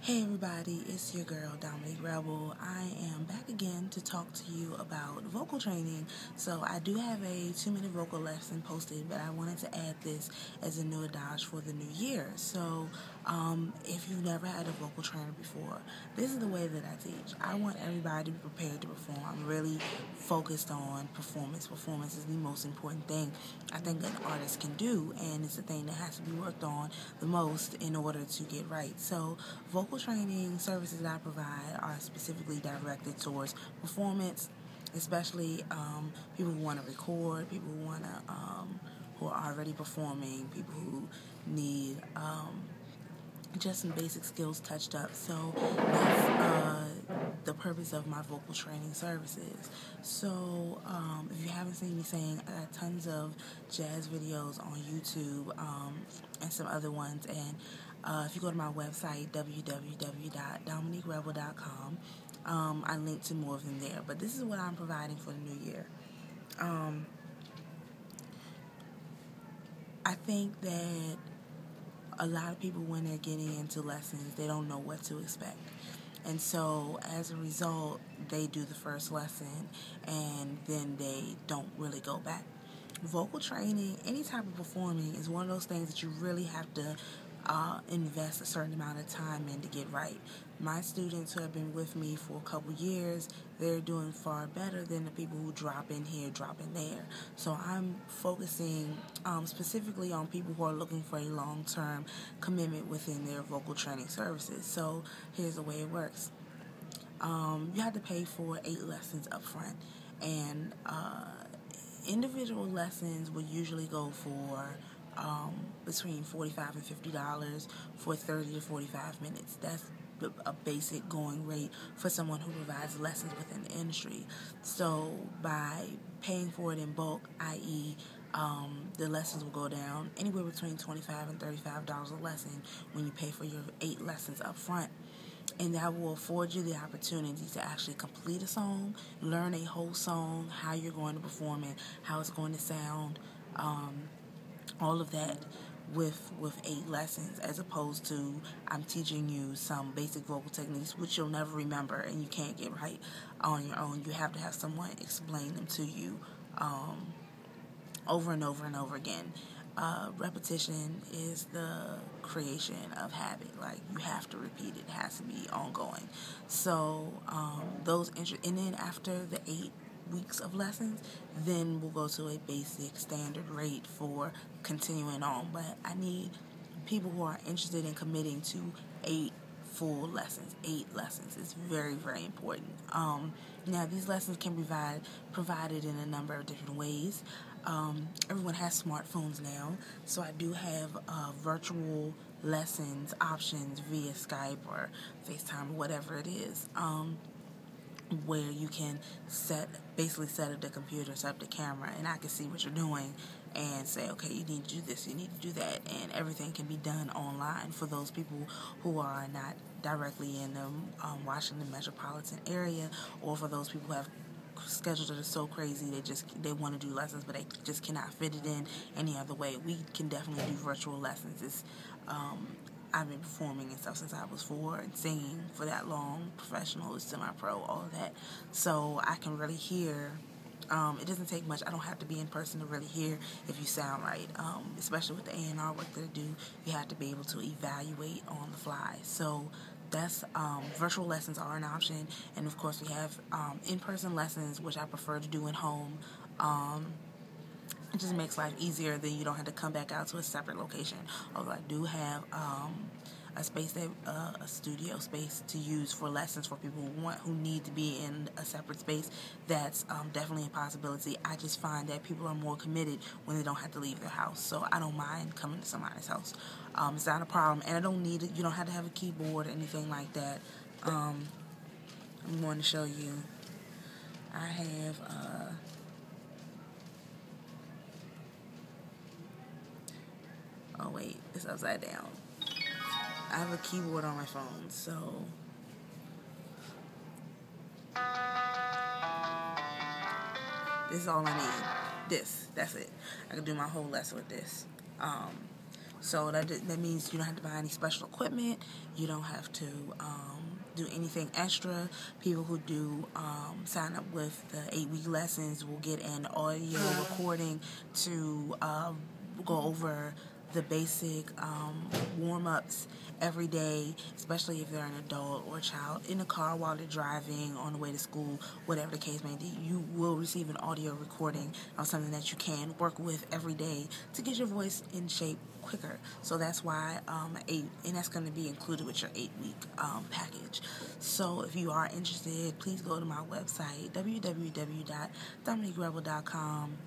Hey everybody, it's your girl DominiqueRebel. I am back again to talk to you about vocal training. So I do have a 2-minute vocal lesson posted, but I wanted to add this as a new adage for the new year. So if you've never had a vocal trainer before, this is the way that I teach. I want everybody to be prepared to perform. I'm really focused on performance. Performance is the most important thing I think an artist can do, and it's the thing that has to be worked on the most in order to get right. So vocal training services that I provide are specifically directed towards performance, especially people who want to record, people who want to who are already performing, people who need just some basic skills touched up. So that's the purpose of my vocal training services. So if you haven't seen me sing, I got tons of jazz videos on YouTube and some other ones. And if you go to my website, www.DominiqueRebel.com, I link to more of them there. But this is what I'm providing for the new year. I think that a lot of people, when they're getting into lessons, they don't know what to expect. And so as a result, they do the first lesson and then they don't really go back. Vocal training, any type of performing, is one of those things that you really have to invest a certain amount of time in to get right. My students who have been with me for a couple years, they're doing far better than the people who drop in here, drop in there. So I'm focusing specifically on people who are looking for a long-term commitment within their vocal training services. So here's the way it works. You have to pay for 8 lessons up front, and individual lessons would usually go for between $45 and $50 for 30 to 45 minutes. That's a basic going rate for someone who provides lessons within the industry. So by paying for it in bulk, i.e., the lessons will go down anywhere between $25 and $35 a lesson when you pay for your 8 lessons up front. And that will afford you the opportunity to actually complete a song, learn a whole song, how you're going to perform it, how it's going to sound, all of that with 8 lessons, as opposed to I'm teaching you some basic vocal techniques which you'll never remember and you can't get right on your own. You have to have someone explain them to you over and over and over again. Repetition is the creation of habit. Like, you have to repeat it. It has to be ongoing. So and then after the 8 weeks of lessons, then we'll go to a basic standard rate for continuing on. But I need people who are interested in committing to 8 full lessons. 8 lessons is very, very important. Now, these lessons can be provided in a number of different ways. Everyone has smartphones now, so I do have virtual lessons options via Skype or FaceTime or whatever it is, where you can set up the computer, set up the camera, and I can see what you're doing and say, okay, you need to do this, you need to do that, and everything can be done online for those people who are not directly in the Washington metropolitan area, or for those people who have schedules that are so crazy they want to do lessons but they just cannot fit it in any other way. We can definitely do virtual lessons. I've been performing and stuff since I was 4 and singing for that long, professional, semi-pro, all of that. So I can really hear. It doesn't take much. I don't have to be in person to really hear if you sound right. Especially with the A&R work that I do, you have to be able to evaluate on the fly. So that's virtual lessons are an option, and of course we have in-person lessons, which I prefer to do at home. It just makes life easier. Then you don't have to come back out to a separate location. Although I do have a studio space to use for lessons for people who need to be in a separate space. That's definitely a possibility. I just find that people are more committed when they don't have to leave their house. So I don't mind coming to somebody's house. It's not a problem, and I don't need it. You don't have to have a keyboard or anything like that. I'm going to show you. I have oh wait, it's upside down. I have a keyboard on my phone, so this is all I need. That's it. I can do my whole lesson with this. So that means you don't have to buy any special equipment. You don't have to do anything extra. People who do sign up with the 8-week lessons will get an audio recording to go over the basic warm-ups every day, especially if they're an adult or a child, in the car while they're driving, on the way to school, whatever the case may be. You will receive an audio recording of something that you can work with every day to get your voice in shape quicker. So that's why and that's going to be included with your 8-week package. So if you are interested, please go to my website, www.DominiqueRebel.com.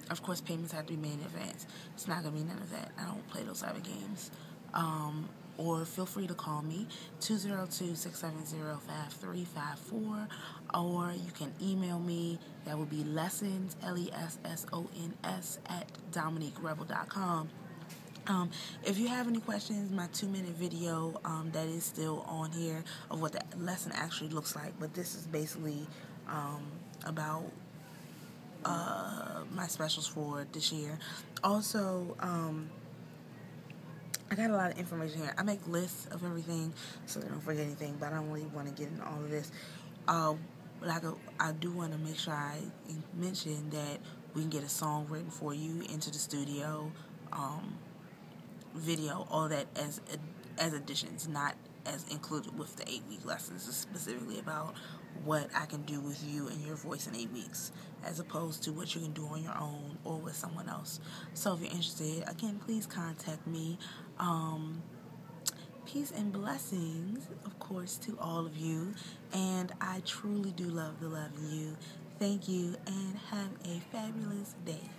Of course, payments have to be made in advance. It's not going to be none of that. I don't play those type of games. Or feel free to call me, 202-670-5354, or you can email me. That would be lessons, lessons, at DominiqueRebel.com. If you have any questions, my 2-minute video that is still on here of what the lesson actually looks like, but this is basically about my specials for this year. Also, I got a lot of information here. I make lists of everything so that I don't forget anything, but I don't really want to get into all of this. But I do want to make sure I mention that we can get a song written for you into the studio, video, all that as additions, not as included with the 8-week lessons. It's specifically about what I can do with you and your voice in 8 weeks, as opposed to what you can do on your own or with someone else. So if you're interested, again, please contact me. Peace and blessings, of course, to all of you. And I truly do love you. Thank you, and have a fabulous day.